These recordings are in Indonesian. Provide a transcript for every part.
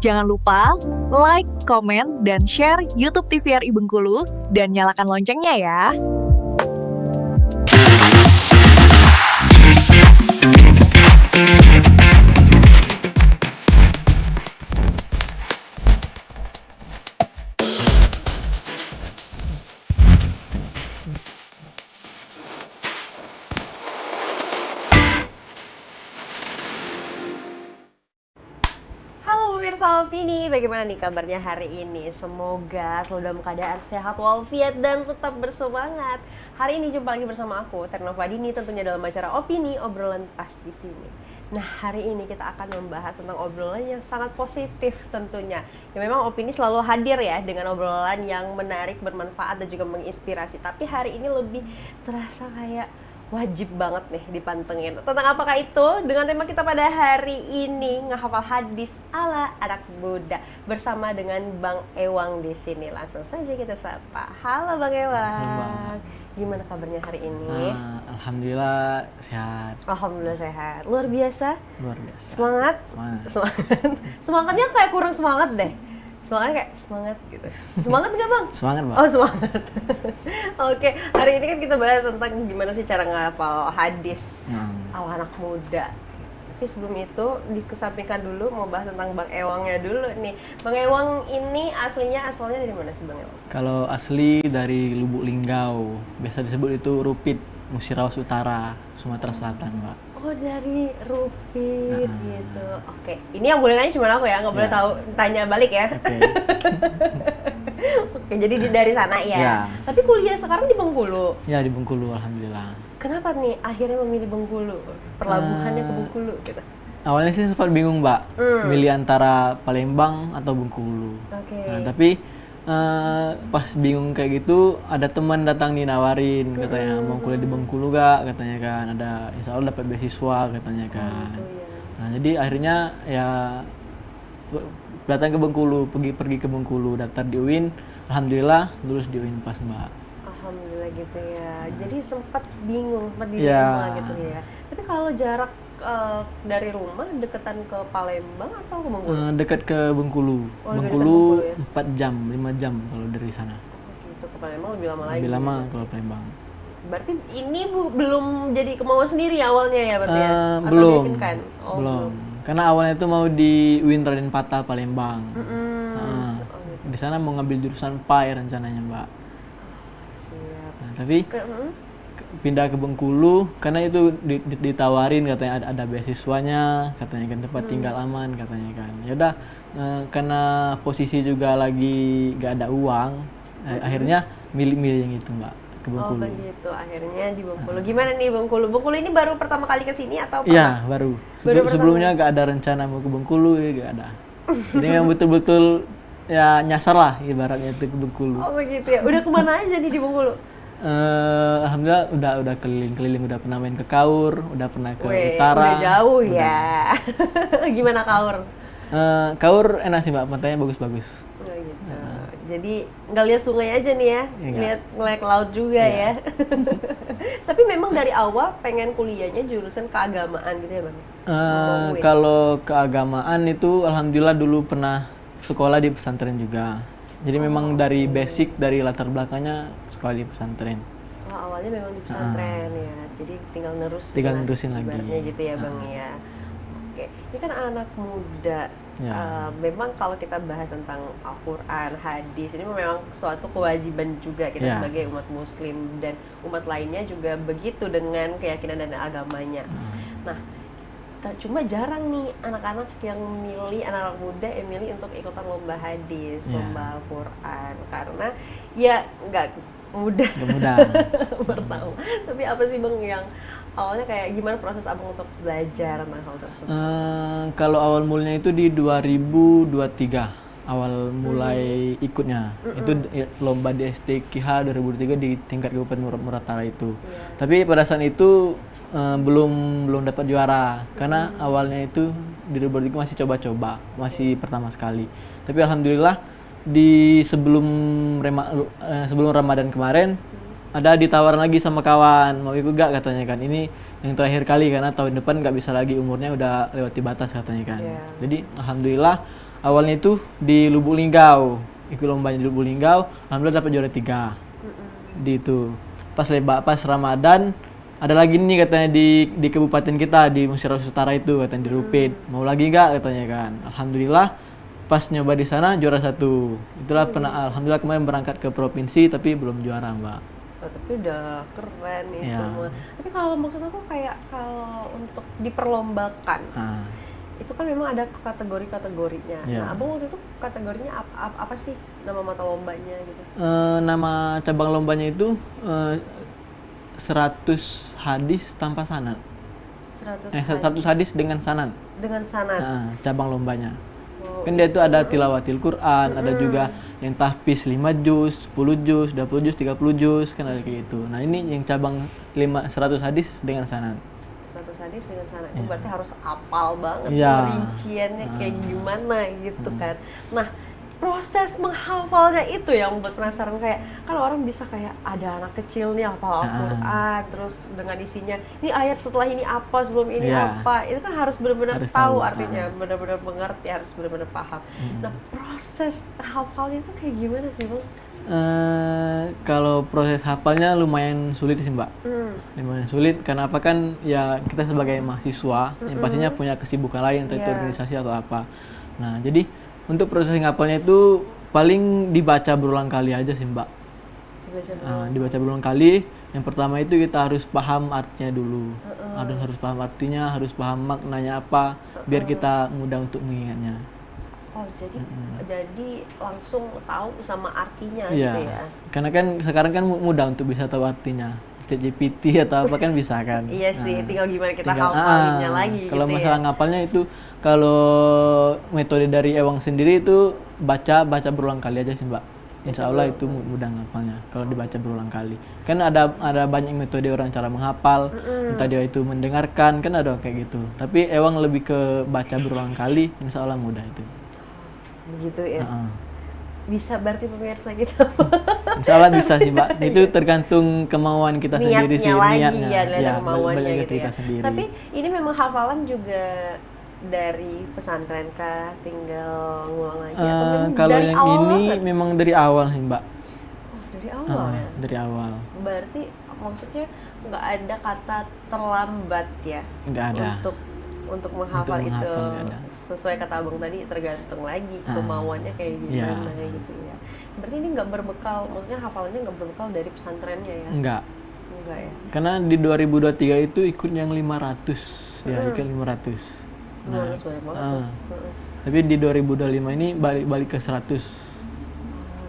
Jangan lupa like, komen, dan share YouTube TVRI Bengkulu dan nyalakan loncengnya ya. Halo pemirsa Opini, bagaimana nih kabarnya hari ini? Semoga selalu dalam keadaan sehat walafiat dan tetap bersemangat. Hari ini jumpa lagi bersama aku, Terno Fadini, tentunya dalam acara Opini, obrolan pas di sini. Nah, hari ini kita akan membahas tentang obrolan yang sangat positif tentunya. Ya memang Opini selalu hadir ya dengan obrolan yang menarik, bermanfaat dan juga menginspirasi. Tapi hari ini lebih terasa kayak wajib banget nih dipantengin. Tentang apakah itu? Dengan tema kita pada hari ini ngehafal hadis ala anak muda bersama dengan Bang Ewang di sini. Langsung saja kita sapa. Halo Bang Ewang. Gimana kabarnya hari ini? Alhamdulillah sehat. Alhamdulillah sehat. Luar biasa. Luar biasa. Semangat. Semangatnya kayak kurang semangat deh. Semangatnya kayak semangat gitu. Semangat nggak Bang? Semangat, Mbak. Oh semangat. Oke, hari ini kan kita bahas tentang gimana sih cara ngapal hadis ala anak muda. Tapi sebelum itu dikesampingkan dulu, mau bahas tentang Bang Ewangnya dulu nih. Bang Ewang ini asalnya dari mana sih Bang Ewang? Kalau asli dari Lubuk Linggau, biasa disebut itu Rupit, Musirawas Utara, Sumatera Selatan, Mbak. Oh dari Rupit gitu. Oke, ini yang boleh nanya cuma aku ya, nggak boleh Ya. tahu tanya balik ya. Oke. Oke, jadi dari sana ya. Ya. Tapi kuliah sekarang di Bengkulu. Ya di Bengkulu, alhamdulillah. Kenapa nih akhirnya memilih Bengkulu? Pelabuhannya ke Bengkulu gitu. Awalnya sih sempat bingung, Mbak, milih antara Palembang atau Bengkulu. Oke. Nah, tapi pas bingung kayak gitu, ada teman datang nih nawarin, katanya mau kuliah di Bengkulu gak, katanya kan, ada insya Allah dapat beasiswa, katanya kan. Gitu ya. Nah, jadi akhirnya ya datang ke Bengkulu, pergi ke Bengkulu, daftar di UIN, alhamdulillah lulus di UIN pas, Mbak. Alhamdulillah gitu ya. Jadi sempat bingung, sempat Ya. dilema gitu ya. Tapi kalau jarak dari rumah deketan ke Palembang atau ke Bengkulu? Dekat ke Bengkulu, Oh, dekat Bengkulu Bengkulu ya? 4 jam, 5 jam kalau dari sana. Oh, gitu, ke Palembang lebih lama lagi. Lebih lama gitu. kalau Palembang. Berarti ini belum jadi kemauan sendiri awalnya ya berarti ya? Atau Belum, diyakinkan? Oh, belum. Karena awalnya itu mau di UIN Raden Patah Palembang. Mm-mm. Nah, Oh, gitu. di sana mau ngambil jurusan PAI rencananya, Mbak. Siap. Nah, tapi Mm-mm. pindah ke Bengkulu karena itu ditawarin, katanya ada beasiswanya, katanya kan tempat tinggal aman, katanya kan. Ya udah, karena posisi juga lagi gak ada uang, akhirnya milih yang itu, Mbak, ke Oh Bengkulu. begitu, akhirnya di Bengkulu. Gimana nih Bengkulu? Bengkulu ini baru pertama kali kesini atau Iya, pernah? baru. Baru pertama. Sebelumnya gak ada rencana mau ke Bengkulu, ya gak ada. Jadi yang betul-betul ya nyasar lah ibaratnya itu ke Bengkulu. Oh begitu ya. Udah kemana aja nih di Bengkulu? Alhamdulillah udah keliling-keliling, udah pernah main ke Kaur, udah pernah ke Wih, utara. udah jauh ya. Gimana Kaur? Kaur enak sih, Mbak, pantainya bagus-bagus. Oh gitu. Jadi nggak lihat sungai aja nih ya, Iya. ngeliat laut juga Iya. ya. Tapi memang dari awal pengen kuliahnya jurusan keagamaan gitu ya bang? Mau UIN. Kalau keagamaan itu alhamdulillah dulu pernah sekolah di pesantren juga. Jadi memang dari basic, dari latar belakangnya sekolah di pesantren. Oh, awalnya memang di pesantren ya, jadi tinggal Tinggal nerusin lagi. ibaratnya gitu ya bang ya. Oke, ini kan anak muda. Ya. Memang kalau kita bahas tentang Al-Quran, hadis, ini memang suatu kewajiban juga kita Ya. sebagai umat muslim dan umat lainnya juga begitu dengan keyakinan dan agamanya. Nah, cuma jarang nih anak-anak yang milih, anak-anak muda yang milih untuk ikutan lomba hadis, Ya. lomba Al-Quran, karena ya nggak mudah Gak mudah. pertama. Tapi apa sih bang yang awalnya kayak gimana proses abang untuk belajar tentang hal tersebut? Kalau awal mulanya itu di 2023 awal mulai ikutnya. Itu lomba di STQH 2003 di tingkat Kabupaten Muratara itu. Iya. Tapi pada saat itu belum dapat juara karena awalnya itu di 2003 masih coba-coba, masih pertama sekali. Tapi alhamdulillah di sebelum Ramadan kemarin ada ditawaran lagi sama kawan, mau ikut gak katanya kan, ini yang terakhir kali karena tahun depan nggak bisa lagi, umurnya udah lewati batas katanya kan. Iya. Jadi alhamdulillah awalnya itu di Lubuk Linggau, ikut lombanya di Lubuk Linggau, alhamdulillah dapat juara 3 di itu. Pas Ramadan ada lagi nih katanya di kabupaten kita di Musirawas Utara itu katanya di Rupit, mau lagi nggak katanya kan. Alhamdulillah pas nyoba di sana juara 1. Itulah pernah alhamdulillah kemarin berangkat ke provinsi tapi belum juara Mbak. Oh, tapi udah keren nih Iya. semua. Tapi kalau maksud aku kayak kalau untuk diperlombakan Nah, itu kan memang ada kategori-kategorinya. Iya. Nah, abang waktu itu kategorinya apa sih nama mata lombanya gitu? nama cabang lombanya itu 100 hadis tanpa sanad. 100 hadis dengan sanad. dengan sanad. Nah, cabang lombanya. Oh, Kan dia itu ada tilawatil Quran, ada juga yang tahfiz 5 juz, 10 juz, 20 juz, 30 juz, kan ada kayak gitu. Nah, ini yang cabang 100 hadis dengan sanad. 100 hadis dengan sanad. Itu berarti harus apal banget Iya. rinciannya kayak gimana gitu kan. Nah, proses menghafalnya itu yang membuat penasaran, kayak kan orang bisa kayak ada anak kecil nih hafal Al-Quran terus dengan isinya ini ayat setelah ini apa, sebelum ini Iya. apa, itu kan harus benar-benar Harus tahu tahu, artinya, benar-benar mengerti, harus benar-benar paham. Nah, proses hafalnya itu kayak gimana sih Bang? Kalau proses hafalnya lumayan sulit sih Mbak. Lumayan sulit karena apa kan ya kita sebagai mahasiswa yang pastinya punya kesibukan lain entah itu Iya. organisasi atau apa. Nah, jadi untuk proses ngapalnya itu paling dibaca berulang kali aja sih Mbak. Dibaca dulu. Dibaca berulang kali. Yang pertama itu kita harus paham artinya dulu. Harus paham artinya, harus paham maknanya apa, biar kita mudah untuk mengingatnya. Oh, jadi langsung tahu sama artinya Iya. gitu ya. Karena kan sekarang kan mudah untuk bisa tahu artinya. ChatGPT atau apa kan bisa kan. Iya sih, Nah, tinggal gimana kita tinggal- hafalinnya lagi Kalau gitu masalah ya. ngapalnya itu kalau metode dari Ewang sendiri itu baca berulang kali aja sih Mbak. Insya Allah itu mudah ngapalnya kalau dibaca berulang kali. Kan ada banyak metode orang cara menghafal, entah dia itu mendengarkan kan ada kayak gitu. Tapi Ewang lebih ke baca berulang kali, Insya Allah mudah itu. Begitu ya. Heeh. Bisa berarti pemirsa kita Insya Allah bisa sih Mbak. Itu tergantung kemauan kita sendiri sih. niatnya lagi niatnya. ya, lihat Ya, kemauannya balik ke gitu ya. kita sendiri. Tapi ini memang hafalan juga dari pesantren kah, tinggal ngulang lagi atau memang Kalau dari yang awal ini banget? memang dari awal sih Mbak. Oh, dari awal ya. Dari awal. Berarti maksudnya nggak ada kata terlambat ya Nggak ada. untuk menghafal Untuk itu. menghafal nggak ada. Sesuai kata abang tadi, tergantung lagi kemauannya kayak gimana Iya. gitu ya. Berarti ini nggak berbekal, maksudnya hafalannya nggak berbekal dari pesantrennya ya? Enggak. Enggak ya? Karena di 2023 itu ikut yang 500. Ya, ikut 500. Lumayan banyak banget tuh. Tapi di 2025 ini balik ke 100. Oh,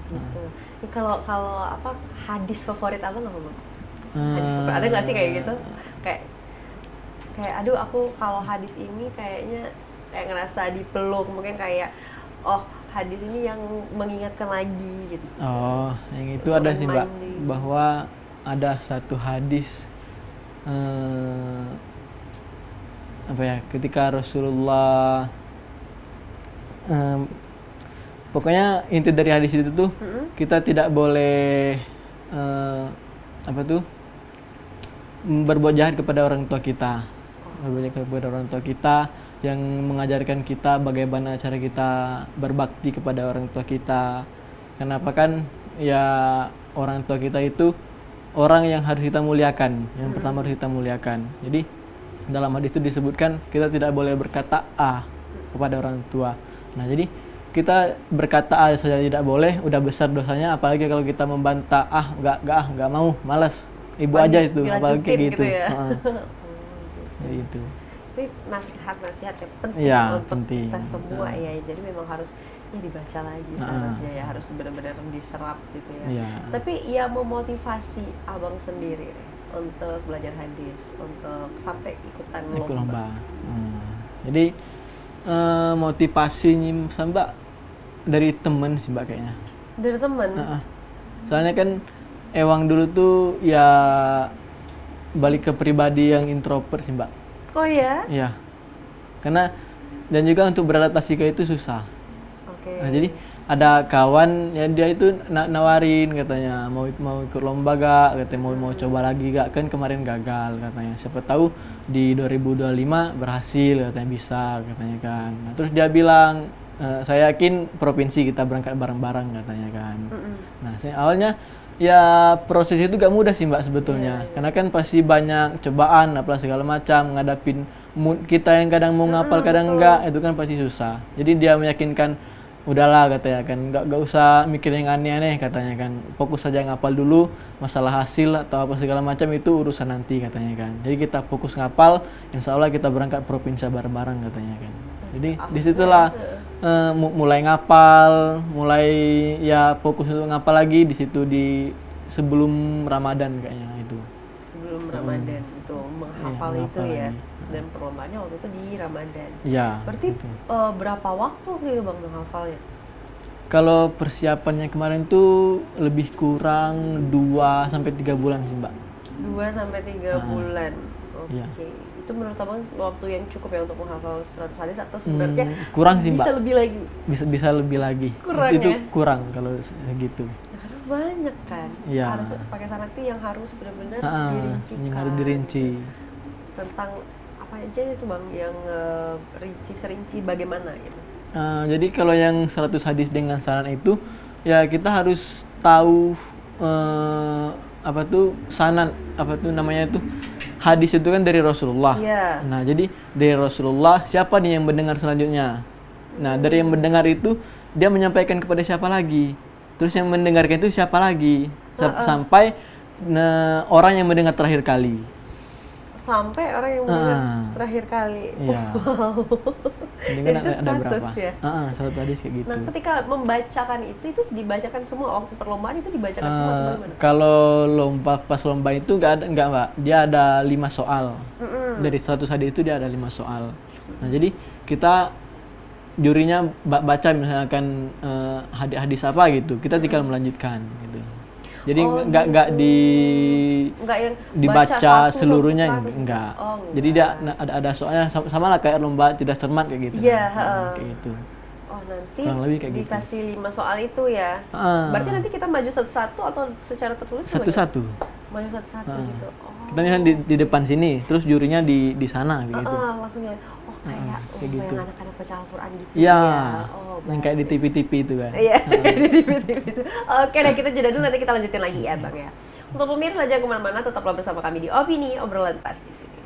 gitu. Ini kalau apa hadis favorit abang apa Bang? Hadis Eh, favorit ada nggak sih kayak gitu? Kayak aduh aku kalau hadis ini kayaknya kayak ngerasa dipeluk, mungkin kayak oh hadis ini yang mengingatkan lagi gitu. Oh, yang itu Untuk ada sih Mbak, reminding. bahwa ada satu hadis apa ya, ketika Rasulullah pokoknya inti dari hadis itu tuh kita tidak boleh apa tuh berbuat jahat kepada orang tua kita, berbuat jahat kepada orang tua kita, yang mengajarkan kita bagaimana cara kita berbakti kepada orang tua kita. Kenapa kan ya orang tua kita itu orang yang harus kita muliakan, yang pertama harus kita muliakan. Jadi dalam hadis itu disebutkan kita tidak boleh berkata A kepada orang tua. Nah, jadi kita berkata A saja tidak boleh, udah besar dosanya, apalagi kalau kita membantah, nggak mau, malas, ibu aja itu, apalagi kayak gitu. gitu ya. Jadi itu. Tapi nasihat-nasihat yang penting Iya, untuk penting. kita semua ya. Jadi memang harus ya dibaca lagi seharusnya ya, harus benar-benar diserap gitu ya. Iya. Tapi ya memotivasi abang sendiri nih, untuk belajar hadis, untuk sampai ikutan Ikut lomba. lomba. Jadi motivasinya Mbak dari temen sih Mbak kayaknya. Dari teman. Soalnya kan Ewang dulu tuh ya balik ke pribadi yang introvert sih Mbak. Oh ya? Iya. Karena dan juga untuk beradaptasi ke itu susah. Oke. Nah, jadi ada kawan ya dia itu nawarin katanya mau ikut lomba gak, katanya mau coba lagi gak, kan kemarin gagal katanya, siapa tahu di 2025 berhasil katanya, bisa katanya kan. Nah, terus dia bilang Saya yakin provinsi kita berangkat bareng-bareng katanya kan. Mm-mm. Nah, saya awalnya ya proses itu gak mudah sih Mbak sebetulnya. Iya, iya. Karena kan pasti banyak cobaan, apalah segala macam, ngadapin mood kita yang kadang mau ngapal, kadang betul. enggak, itu kan pasti susah. Jadi dia meyakinkan, udahlah katanya kan, gak usah mikir yang aneh-aneh katanya kan. Fokus saja ngapal dulu, masalah hasil atau apa segala macam itu urusan nanti katanya kan. Jadi kita fokus ngapal, insya Allah kita berangkat provinsi bareng-bareng katanya kan. Jadi disitulah mulai ngapal, mulai ya fokus untuk ngapal lagi di situ di sebelum Ramadan kayaknya itu. Sebelum Ramadan itu menghafal Iya, itu menghafal ya. lagi. Dan perlombaannya waktu itu di Ramadan. Ya. Berarti gitu. berapa waktu gitu Bang menghafalnya? Kalau persiapannya kemarin tuh lebih kurang 2 sampai 3 bulan sih, Mbak. 2 sampai 3 bulan. Oke. Iya. Itu menurut Abang waktu yang cukup ya untuk menghafal 100 hadis atau sebenarnya Kurang sih, bisa Mbak. lebih lagi? Bisa lebih lagi. Kurang itu ya? kurang kalau gitu. Karena banyak kan. Iya. Harus pakai sanad itu yang harus benar-benar dirincikan. Yang harus dirinci. Tentang apa aja itu Bang yang serinci bagaimana gitu. Jadi kalau yang 100 hadis dengan sanad itu ya kita harus tahu apa tuh sanad, apa tuh namanya itu hadis itu kan dari Rasulullah. Iya. Nah, jadi dari Rasulullah siapa nih yang mendengar selanjutnya? Nah, dari yang mendengar itu dia menyampaikan kepada siapa lagi? Terus yang mendengarkan itu siapa lagi? Sampai orang yang mendengar terakhir kali. Sampai orang yang mendengar terakhir kali. Iya. Jadi kan Itu ada berapa? 100 ya? 100 hadis kayak gitu. Nah, ketika membacakan itu dibacakan semua waktu perlombaan itu dibacakan semua atau bagaimana? Kalau pas lomba itu enggak Mbak. Dia ada 5 soal. Dari 100 hadis itu dia ada 5 soal. Nah, jadi kita jurinya baca misalkan hadis apa gitu. Kita tinggal melanjutkan gitu. Jadi enggak Enggak yang dibaca satu, seluruhnya satu, enggak. Oh, Jadi dia ada soalnya sama lah kayak lomba cerdas cermat kayak gitu. Iya, kan. Kayak gitu. Oh, nanti Kurang lebih kayak gitu. dikasih 5 soal itu ya. Berarti nanti kita maju satu-satu atau secara tertulis? Satu-satu. Maju satu-satu gitu. Oh. Kita misalnya di depan sini, terus jurinya di sana kayak gitu. Langsung ya. Oh, kayak kayak gitu. yang anak-anak baca Al-Qur'an gitu. Iya. Ya. Oh, Yang kayak di TV-TV itu kan. Iya, di TV-TV itu. Oke, nah kita jeda dulu, nanti kita lanjutin lagi ya Bang ya. Untuk pemirsa jangan kemana-mana, tetaplah bersama kami di Opini Obrolan Pas di sini.